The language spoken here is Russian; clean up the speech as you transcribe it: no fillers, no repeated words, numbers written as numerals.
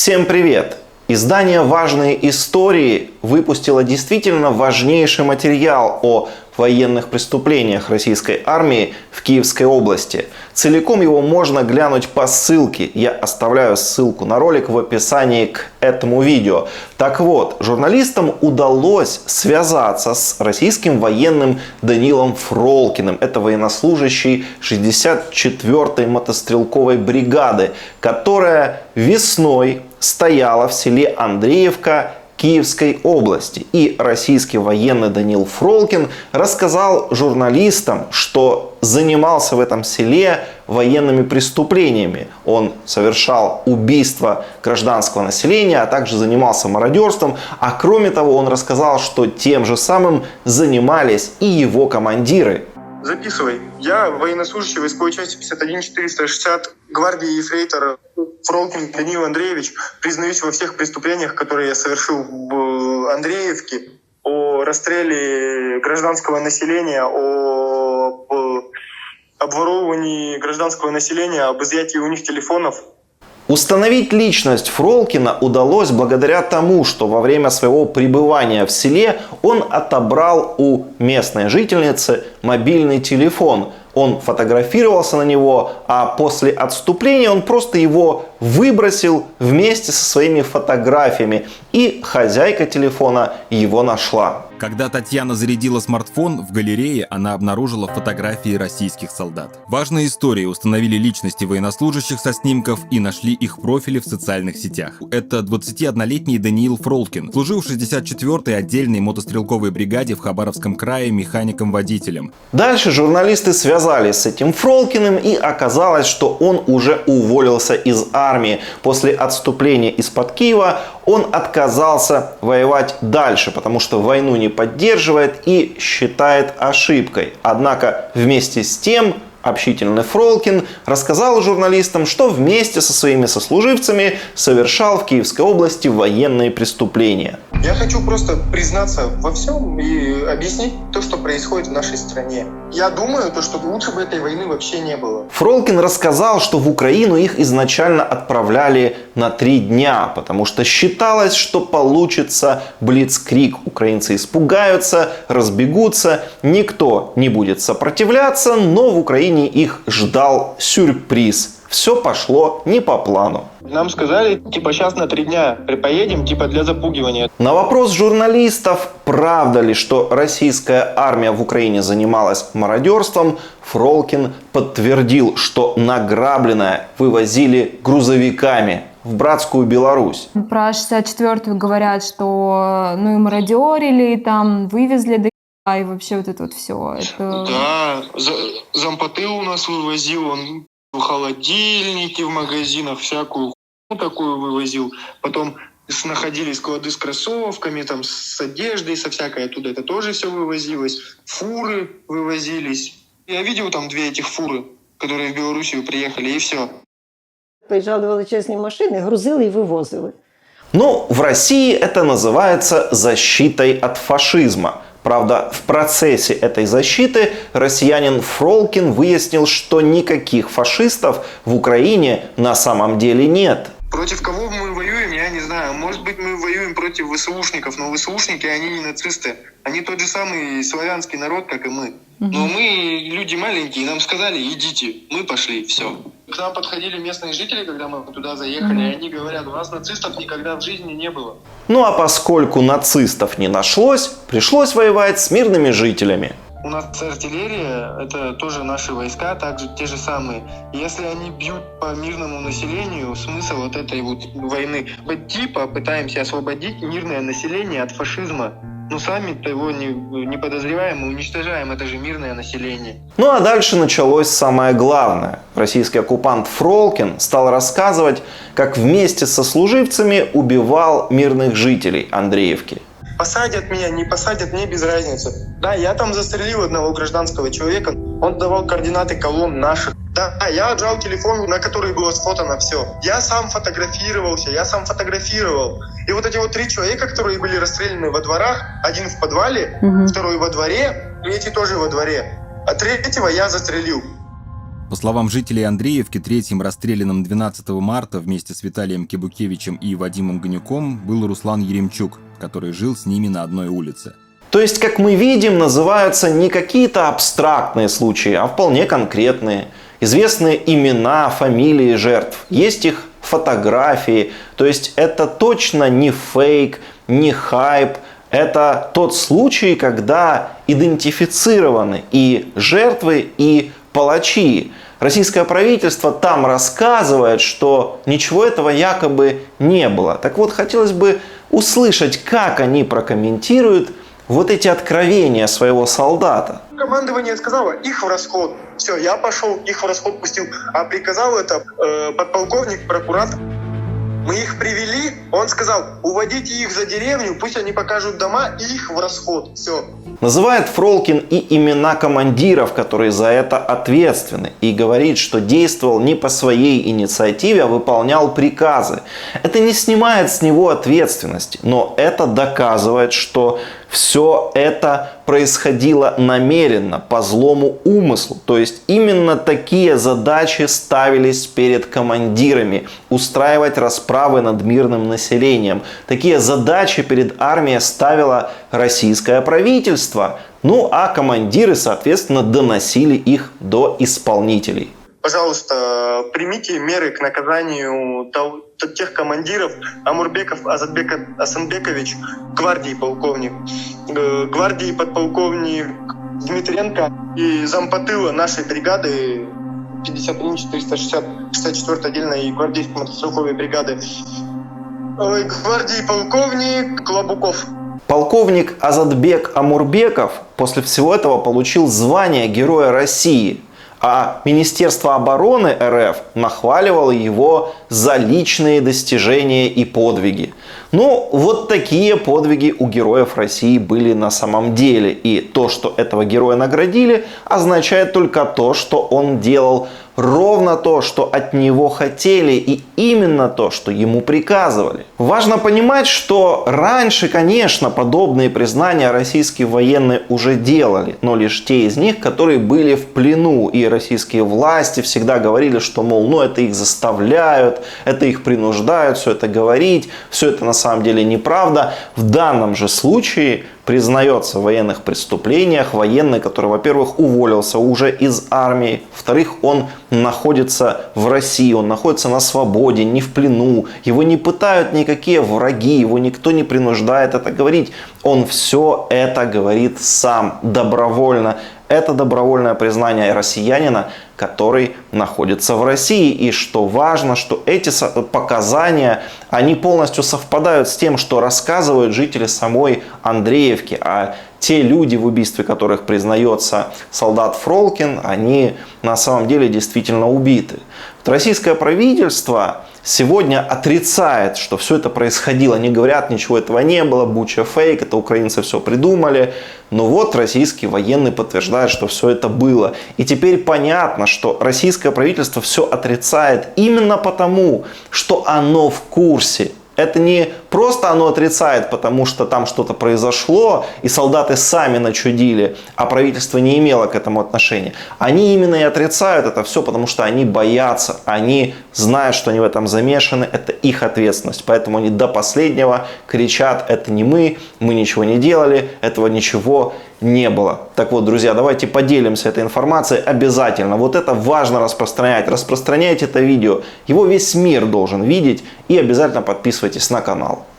Всем привет! Издание «Важные истории» выпустило действительно важнейший материал о военных преступлениях российской армии в Киевской области. Целиком его можно глянуть по ссылке. Я оставляю ссылку на ролик в описании к этому видео. Так вот, журналистам удалось связаться с российским военным Данилом Фролкиным. Это военнослужащий 64-й мотострелковой бригады, которая весной стояла в селе Андреевка Киевской области. И российский военный Данил Фролкин рассказал журналистам, что занимался в этом селе военными преступлениями. Он совершал убийство гражданского населения, а также занимался мародерством. А кроме того, он рассказал, что тем же самым занимались и его командиры. Записывай. Я военнослужащий войсковой части 51-460 гвардии ефрейтор Фролкин Данил Андреевич. Признаюсь во всех преступлениях, которые я совершил в Андреевке. О расстреле гражданского населения, о обворовывании гражданского населения, об изъятии у них телефонов. Установить личность Фролкина удалось благодаря тому, что во время своего пребывания в селе он отобрал у местной жительницы мобильный телефон. Он фотографировался на него, а после отступления он просто его выбросил вместе со своими фотографиями. И хозяйка телефона его нашла. Когда Татьяна зарядила смартфон, в галерее она обнаружила фотографии российских солдат. Важные истории установили личности военнослужащих со снимков и нашли их профили в социальных сетях. Это 21-летний Даниил Фролкин, служил в 64-й отдельной мотострелковой бригаде в Хабаровском крае механиком-водителем. Дальше журналисты связались с этим Фролкиным, и оказалось, что он уже уволился из армии. После отступления из-под Киева он отказался воевать дальше, потому что войну не поддерживает и считает ошибкой. Однако вместе с тем общительный Фролкин рассказал журналистам, что вместе со своими сослуживцами совершал в Киевской области военные преступления. Я хочу просто признаться во всем и объяснить то, что происходит в нашей стране. Я думаю, что лучше бы этой войны вообще не было. Фролкин рассказал, что в Украину их изначально отправляли на 3 дня, потому что считалось, что получится блицкриг. Украинцы испугаются, разбегутся, никто не будет сопротивляться, но в Украине их ждал сюрприз. Все пошло не по плану. Нам сказали, сейчас на 3 дня поедем, для запугивания. На вопрос журналистов, правда ли, что российская армия в Украине занималась мародерством, Фролкин подтвердил, что награбленное вывозили грузовиками в братскую Беларусь. Про 64-ю говорят, что и мародерили, там вывезли и вообще это все. Да, зампоты у нас вывозил, он в холодильнике, в магазинах всякую такую вывозил. Потом находили склады с кроссовками, с одеждой, со всякой оттуда. Это тоже все вывозилось. Фуры вывозились. Я видел 2 этих фуры, которые в Белоруссию приехали, и все. Приїжджали величезні машини, грузили і вивозили. В России это называется защитой от фашизма. Правда, в процессе этой защиты россиянин Фролкин выяснил, что никаких фашистов в Украине на самом деле нет. Против кого мы воюем, я не знаю. Может быть, мы воюем против ВСУшников, но ВСУшники, они не нацисты. Они тот же самый славянский народ, как и мы. Но мы люди маленькие, нам сказали, идите. Мы пошли, все. К нам подходили местные жители, когда мы туда заехали, и они говорят, у нас нацистов никогда в жизни не было. А поскольку нацистов не нашлось, пришлось воевать с мирными жителями. У нас артиллерия, это тоже наши войска, также те же самые. Если они бьют по мирному населению, смысл этой войны. Пытаемся освободить мирное население от фашизма. Но сами-то его не подозреваем и уничтожаем, это же мирное население. А дальше началось самое главное. Российский оккупант Фролкин стал рассказывать, как вместе со сослуживцами убивал мирных жителей Андреевки. Посадят меня, не посадят, мне без разницы. Да, я там застрелил одного гражданского человека, он давал координаты колонн наших. Да, я отжал телефон, на который было сфотано все. Я сам фотографировался, я сам фотографировал. И эти 3 человека, которые были расстреляны во дворах, один в подвале, второй во дворе, 3-й тоже во дворе, а 3-го я застрелил. По словам жителей Андреевки, третьим расстрелянным 12 марта вместе с Виталием Кебукевичем и Вадимом Ганюком был Руслан Еремчук, который жил с ними на одной улице. То есть, как мы видим, называются не какие-то абстрактные случаи, а вполне конкретные. Известные имена, фамилии жертв. Есть их фотографии. То есть, это точно не фейк, не хайп. Это тот случай, когда идентифицированы и жертвы, и палачи. Российское правительство там рассказывает, что ничего этого якобы не было. Так вот, хотелось бы услышать, как они прокомментируют вот эти откровения своего солдата. Командование сказало, их в расход. Все, я пошел, их в расход пустил. А приказал это подполковник, прокуратор. Мы их привели, он сказал, уводите их за деревню, пусть они покажут дома, и их в расход. Все. Называет Фролкин и имена командиров, которые за это ответственны, и говорит, что действовал не по своей инициативе, а выполнял приказы. Это не снимает с него ответственности, но это доказывает, что все это происходило намеренно, по злому умыслу. То есть именно такие задачи ставились перед командирами. Устраивать расправы над мирным населением. Такие задачи перед армией ставило российское правительство. Ну а командиры, соответственно, доносили их до исполнителей. Пожалуйста, примите меры к наказанию тех командиров, Амурбеков Азатбек Асанбекович, гвардии полковник, гвардии подполковник Дмитренко и зампотыла нашей бригады 53-464 отдельной гвардейской мотострелковой бригады, гвардии полковник Клобуков. Полковник Азатбек Амурбеков после всего этого получил звание Героя России. А Министерство обороны РФ нахваливало его за личные достижения и подвиги. Ну, вот такие подвиги у героев России были на самом деле. И то, что этого героя наградили, означает только то, что он делал ровно то, что от него хотели, и именно то, что ему приказывали. Важно понимать, что раньше, конечно, подобные признания российские военные уже делали, но лишь те из них, которые были в плену, и российские власти всегда говорили, что, мол, ну это их заставляют, это их принуждают все это говорить, все это на самом деле неправда. В данном же случае признается в военных преступлениях военный, который, во-первых, уволился уже из армии, во-вторых, он находится в России, он находится на свободе, не в плену, его не пытают никакие враги, его никто не принуждает это говорить. Он все это говорит сам, добровольно. Это добровольное признание россиянина, который находится в России. И что важно, что эти показания, они полностью совпадают с тем, что рассказывают жители самой Андреевки. А те люди, в убийстве которых признается солдат Фролкин, они на самом деле действительно убиты. Вот российское правительство сегодня отрицает, что все это происходило. Они говорят, ничего этого не было, Буча фейк, это украинцы все придумали. Но вот российский военный подтверждает, что все это было. И теперь понятно, что российское правительство все отрицает именно потому, что оно в курсе. Это не просто оно отрицает, потому что там что-то произошло, и солдаты сами начудили, а правительство не имело к этому отношения. Они именно и отрицают это все, потому что они боятся, они знают, что они в этом замешаны, это их ответственность. Поэтому они до последнего кричат, это не мы ничего не делали, этого ничего не было. Так вот, друзья, давайте поделимся этой информацией обязательно. Вот это важно распространять. Распространяйте это видео. Его весь мир должен видеть. И обязательно подписывайтесь на канал.